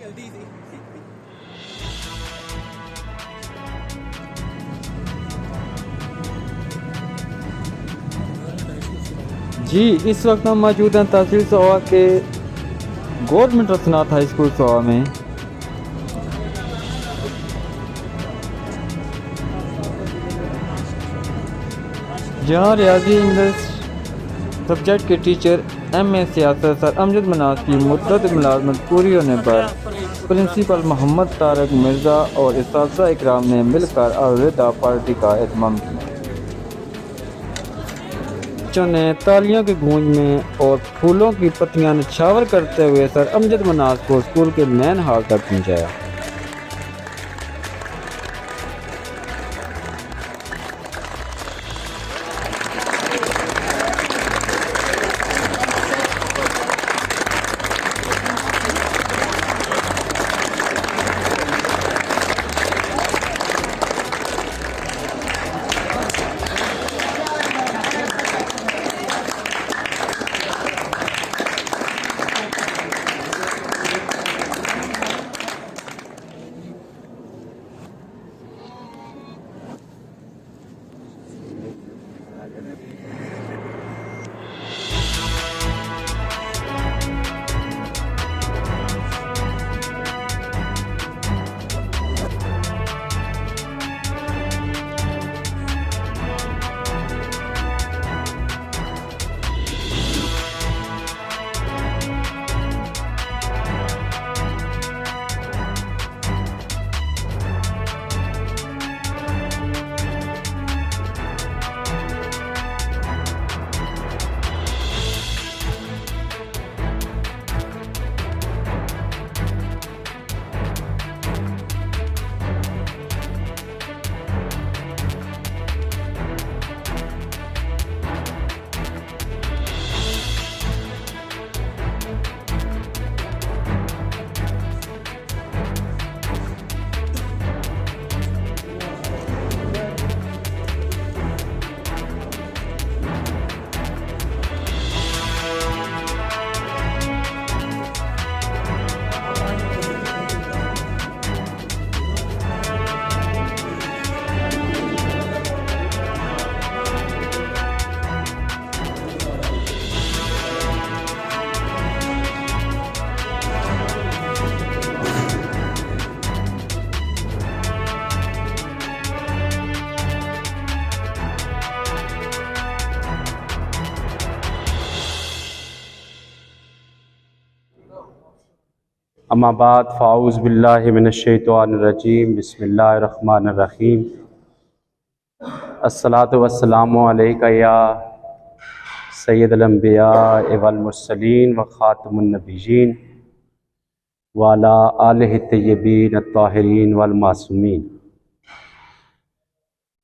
جی اس وقت ہم موجود ہیں تحصیل سوا کے گورنمنٹ رسنات ہائی اسکول سوا میں. جہاں ریاضی انگلش سبجیکٹ کے ٹیچر ایم اے سیاست سر امجد مناز کی مدت ملازمت پوری ہونے پر پرنسپل محمد طارق مرزا اور اساتذہ اکرام نے مل کر الوداع پارٹی کا اہتمام کیا. بچوں نے تالیوں کی گونج میں اور پھولوں کی پتیاں نچھاور کرتے ہوئے سر امجد مناز کو اسکول کے مین ہال تک پہنچایا. اما بعد فاعوذ باللہ من الشیطان الرجیم بسم اللہ الرحمن الرحیم. الصلاۃ والسلام علیک یا سید الانبیاء والمرسلین وخاتم النبیین وعلی آلہ الطیبین الطاہرین والمعصومین.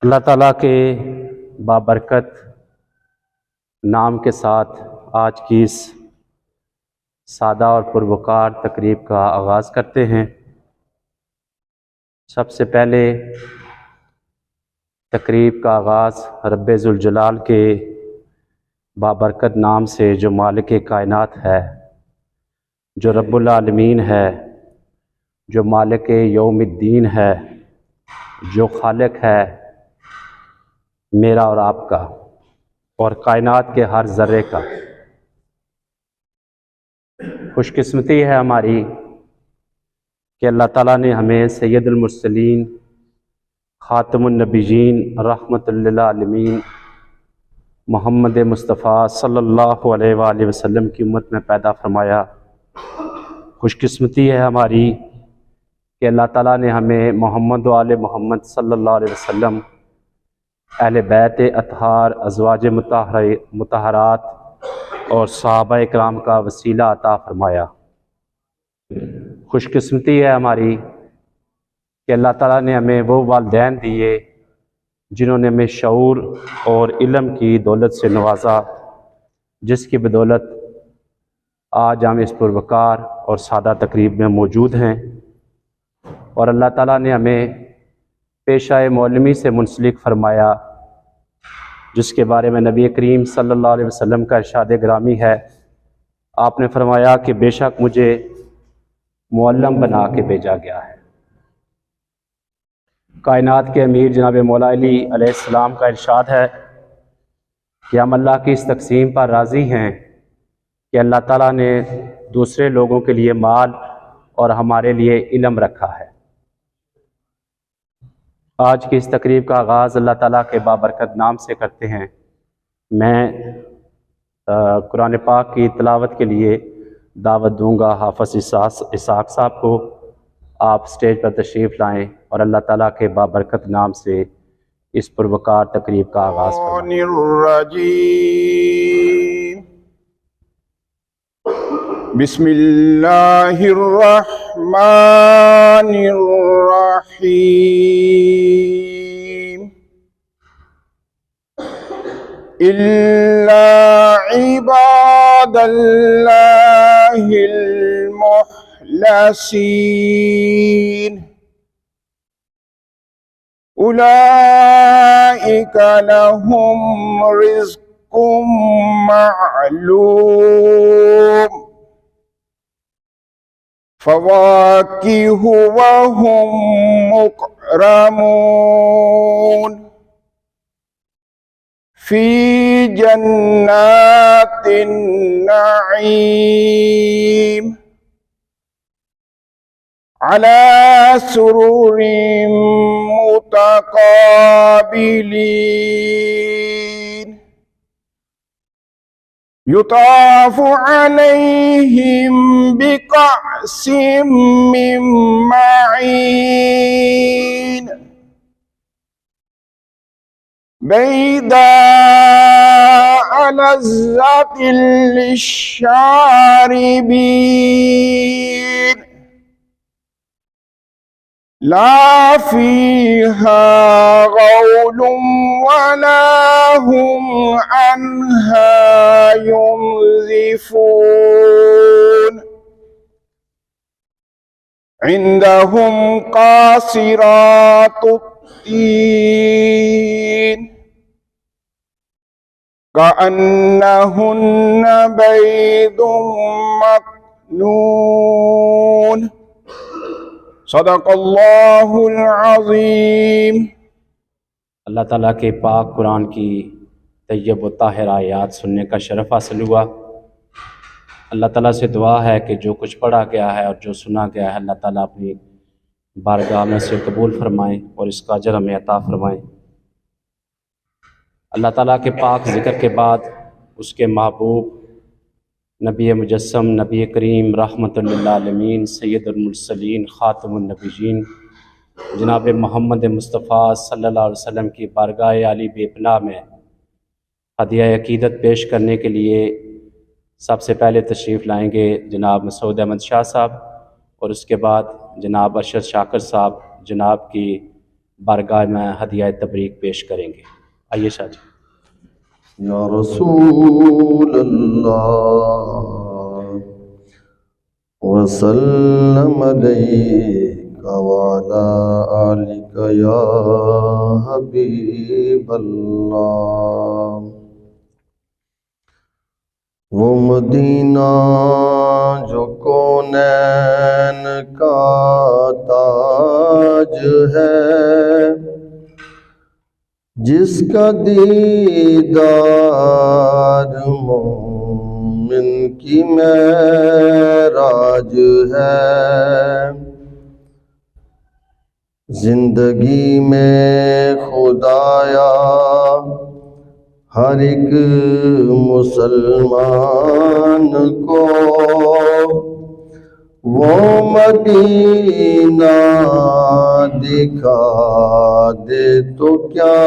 اللہ تعالیٰ کے بابرکت نام کے ساتھ آج کی اس سادہ اور پروقار تقریب کا آغاز کرتے ہیں. سب سے پہلے تقریب کا آغاز رب ذوالجلال کے بابرکت نام سے، جو مالک کائنات ہے، جو رب العالمین ہے، جو مالک یوم الدین ہے، جو خالق ہے میرا اور آپ کا اور کائنات کے ہر ذرے کا. خوش قسمتی ہے ہماری کہ اللہ تعالیٰ نے ہمیں سید المرسلین خاتم النبیین رحمۃ للعالمین محمد مصطفیٰ صلی اللہ علیہ وآلہ وسلم کی امت میں پیدا فرمایا. خوش قسمتی ہے ہماری کہ اللہ تعالیٰ نے ہمیں محمد و آل محمد صلی اللہ علیہ وسلم، اہل بیت اطہار، ازواج مطہرات اور صحابہ اکرام کا وسیلہ عطا فرمایا. خوش قسمتی ہے ہماری کہ اللہ تعالیٰ نے ہمیں وہ والدین دیے جنہوں نے ہمیں شعور اور علم کی دولت سے نوازا، جس کی بدولت آج ہم اس پروقار اور سادہ تقریب میں موجود ہیں. اور اللہ تعالیٰ نے ہمیں پیشہ معلمی سے منسلک فرمایا، جس کے بارے میں نبی کریم صلی اللہ علیہ وسلم کا ارشاد گرامی ہے. آپ نے فرمایا کہ بے شک مجھے معلم بنا کے بھیجا گیا ہے۔ کائنات کے امیر جناب مولا علی علیہ السلام کا ارشاد ہے کہ ہم اللہ کی اس تقسیم پر راضی ہیں کہ اللہ تعالیٰ نے دوسرے لوگوں کے لیے مال اور ہمارے لیے علم رکھا ہے۔ آج کی اس تقریب کا آغاز اللہ تعالیٰ کے بابرکت نام سے کرتے ہیں۔ میں قرآن پاک کی تلاوت کے لیے دعوت دوں گا حافظ اسحاق صاحب کو۔ آپ سٹیج پر تشریف لائیں اور اللہ تعالیٰ کے بابرکت نام سے اس پروکار تقریب کا آغاز فرمائیں۔ بسم اللہ الرحمن الرحیم الا عباد اللہ المخلصین اولئک لهم رزق معلوم فواکہ وہم مکرمون فی جنات النعیم علی سرور متقابلین یطاف علیہم بکأس من معین بیضاء لذۃ للشاربین لا فیہا غول ولا هم عنہا ينزفون عندهم قاصرات الطین كأنهن بيض مكنون صدق اللہ العظیم۔ اللہ تعالیٰ کے پاک قرآن کی طیب و طاہر آیات سننے کا شرف حاصل ہوا۔ اللہ تعالیٰ سے دعا ہے کہ جو کچھ پڑھا گیا ہے اور جو سنا گیا ہے اللہ تعالیٰ اپنی بارگاہ میں سے قبول فرمائیں اور اس کا اجر ہمیں عطا فرمائیں۔ اللہ تعالیٰ کے پاک ذکر کے بعد اس کے محبوب نبی مجسم نبی کریم رحمت للعالمین سید المرسلین خاتم النبیین جناب محمد مصطفیٰ صلی اللہ علیہ وسلم کی بارگاہ عالی بے پناہ میں ہدیہ عقیدت پیش کرنے کے لیے سب سے پہلے تشریف لائیں گے جناب مسعود احمد شاہ صاحب اور اس کے بعد جناب ارشد شاکر صاحب جناب کی بارگاہ میں ہدیہ تبریک پیش کریں گے۔ آئیے شاہ جی۔ یا رسول اللہ وسلم علیک وعلا آلک یا حبیب اللہ۔ وہ مدینہ جو کونین کا تاج ہے، جس کا دیدار مومن کی معراج ہے، زندگی میں خدایا ہر ایک مسلمان کو وہ مدینہ دکھا دے تو کیا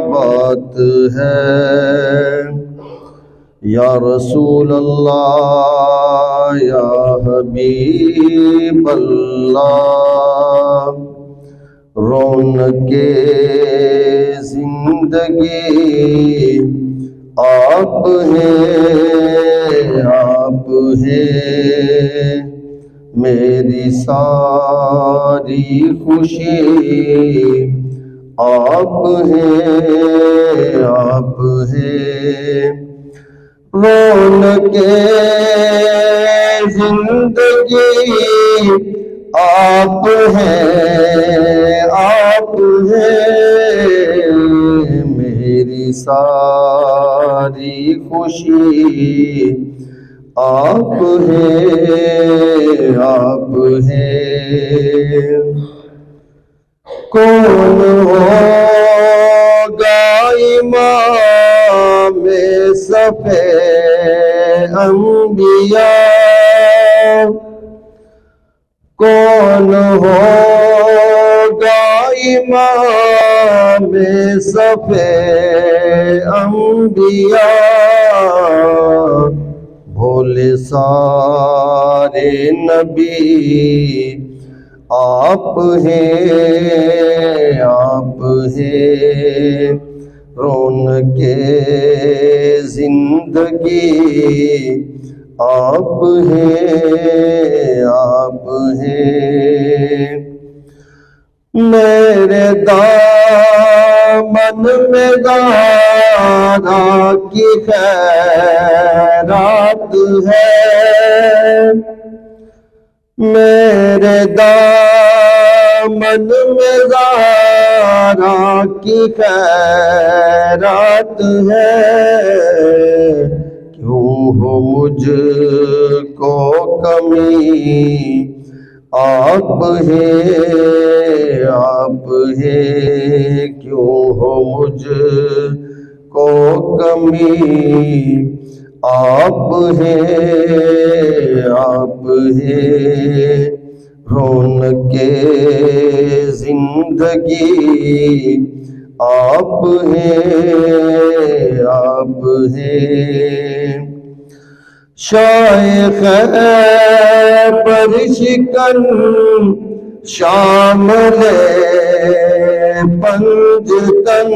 بات ہے۔ یا رسول اللہ یا حبیب اللہ، رونق زندگی آپ ہیں میری ساری خوشی آپ ہیں رونق زندگی آپ ہیں، آپ ہیں، میری ساری خوشی آپ ہیں، آپ ہیں۔ کون ہوگا امام صف انبیاء، کون ہوگا امام صف انبیاء، بھولے سارے نبی آپ ہیں، آپ ہیں، رونق زندگی آپ ہیں، آپ ہیں۔ میرے دامن میں زہرا کی خیرات ہے، میرے دامن میں زہرا کی خیرات ہے، کیوں ہو مجھ کو کمی آپ ہیں، آپ ہیں، کیوں ہو مجھ کو کمی آپ ہیں، آپ ہیں، رونق زندگی آپ ہیں، آپ ہیں۔ شیخ پر شکن شامل پنجتن،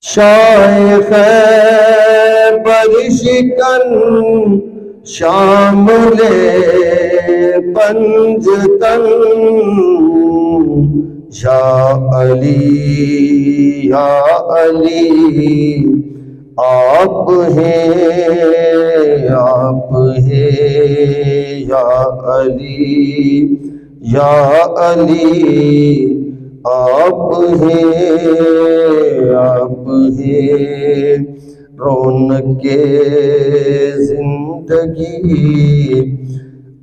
شیخ پر شکن شامل پنجتن، یا علی یا علی آپ ہیں، آپ ہیں، یا علی یا علی آپ ہیں، آپ ہیں، رونق زندگی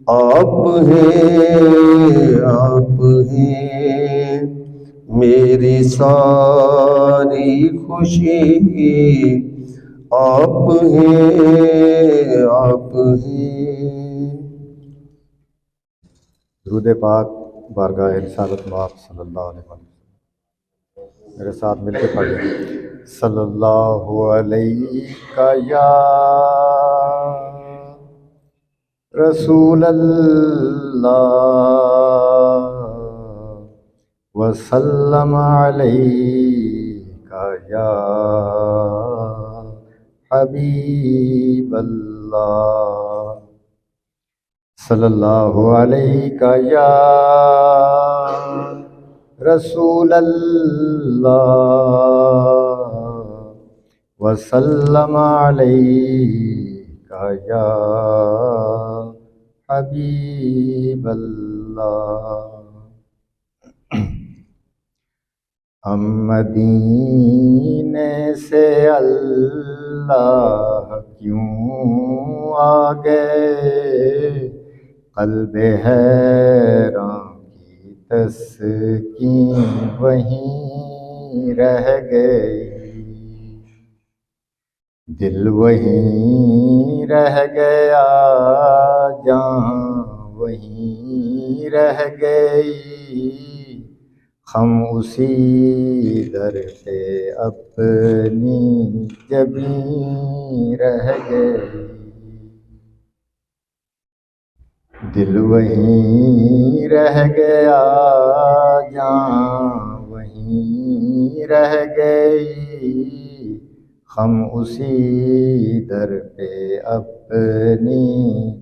آپ ہیں، آپ ہیں، میری ساری خوشی آپ ہیں، آپ ہیں۔ درود پاک بارگاہ رسالت مآب صلی اللہ علیہ وسلم، میرے ساتھ مل کے پڑھیں۔ صلی اللہ علیہ یا رسول اللہ وسلم علیہ یا حبیب اللہ، صلی اللہ علیہ یا رسول اللہ وسلم علیہ یا حبیب اللہ۔ ہم مدینے سے اللہ کیوں آ گئے، قلب حیران کی تسکین وہیں رہ گئی، دل وہیں رہ گیا، جان وہیں رہ گئی، ہم اسی در پہ اپنی جبیں رہ گئی، دل وہیں رہ گیا، جان وہیں رہ گئی، ہم اسی در پہ اپنی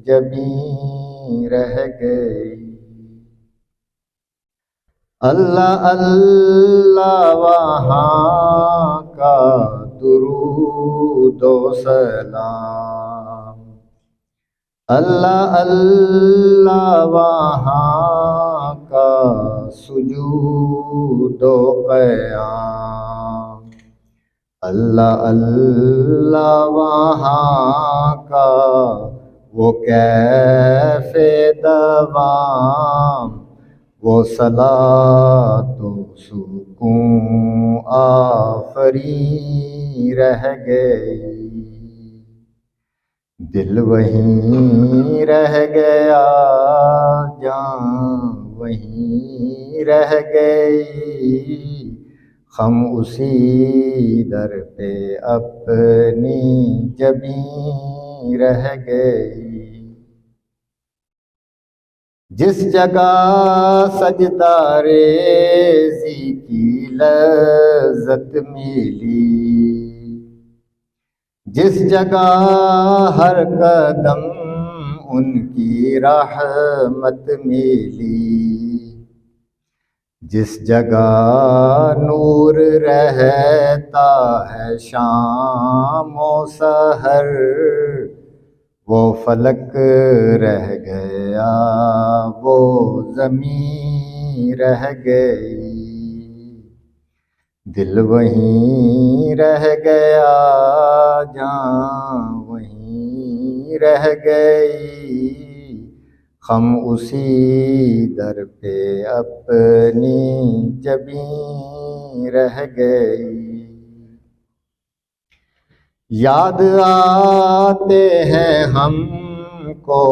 جبیں رہ گئی۔ اللہ اللہ وہاں کا درود و سلام، اللہ اللہ وہاں کا سجود و قیام، اللہ اللہ وہاں کا وہ کیف دوام، وہ صلاۃ و سکون آفری رہ گئی، دل وہیں رہ گیا جان وہیں رہ گئی، ہم اسی در پہ اپنی جبیں رہ گئی، جس جگہ سجدہ ریزی کی لذت ملی، جس جگہ ہر قدم ان کی رحمت ملی، جس جگہ نور رہتا ہے شام و سحر، وہ فلک رہ گیا وہ زمین رہ گئی، دل وہیں رہ گیا جان وہیں رہ گئی، ہم اسی در پہ اپنی جبیں رہ گئی، یاد آتے ہیں ہم کو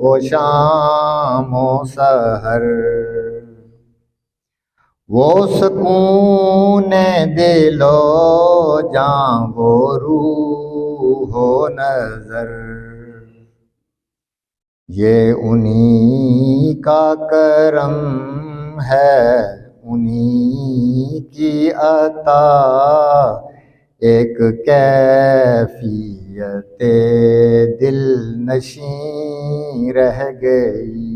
وہ شام و سحر، وہ سکون دل و جاں وہ روح و نظر، یہ انہی کا کرم ہے انہی کی عطا، ایک کیفیت دل نشیں رہ گئی،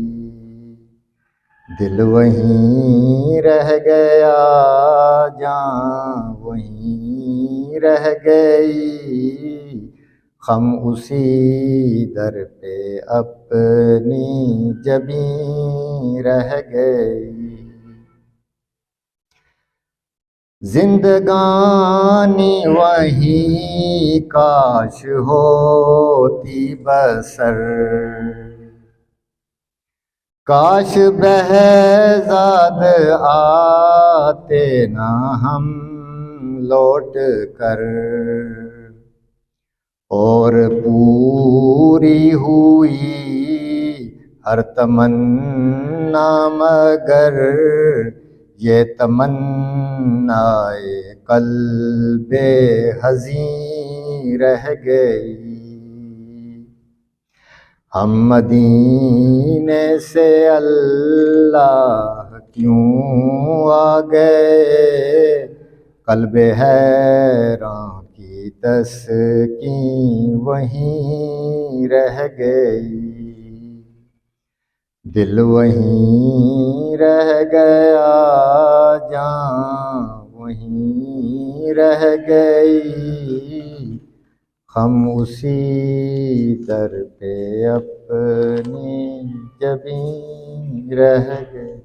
دل وہیں رہ گیا جان وہیں رہ گئی، ہم اسی در پہ اپنی جبیں رہ گئی، زندگانی وہی کاش ہوتی بسر، کاش بہزاد آتے نہ ہم لوٹ کر، اور پوری ہوئی ہر تمنا مگر یہ تمنائے قلب حزین رہ گئی، ہم مدینے سے اللہ کیوں آ گئے، قلب حیران کی تسکین وہیں رہ گئی، دل وہیں رہ گیا جان وہیں رہ گئی، ہم اسی در پہ اپنی جبیں رہ گئے۔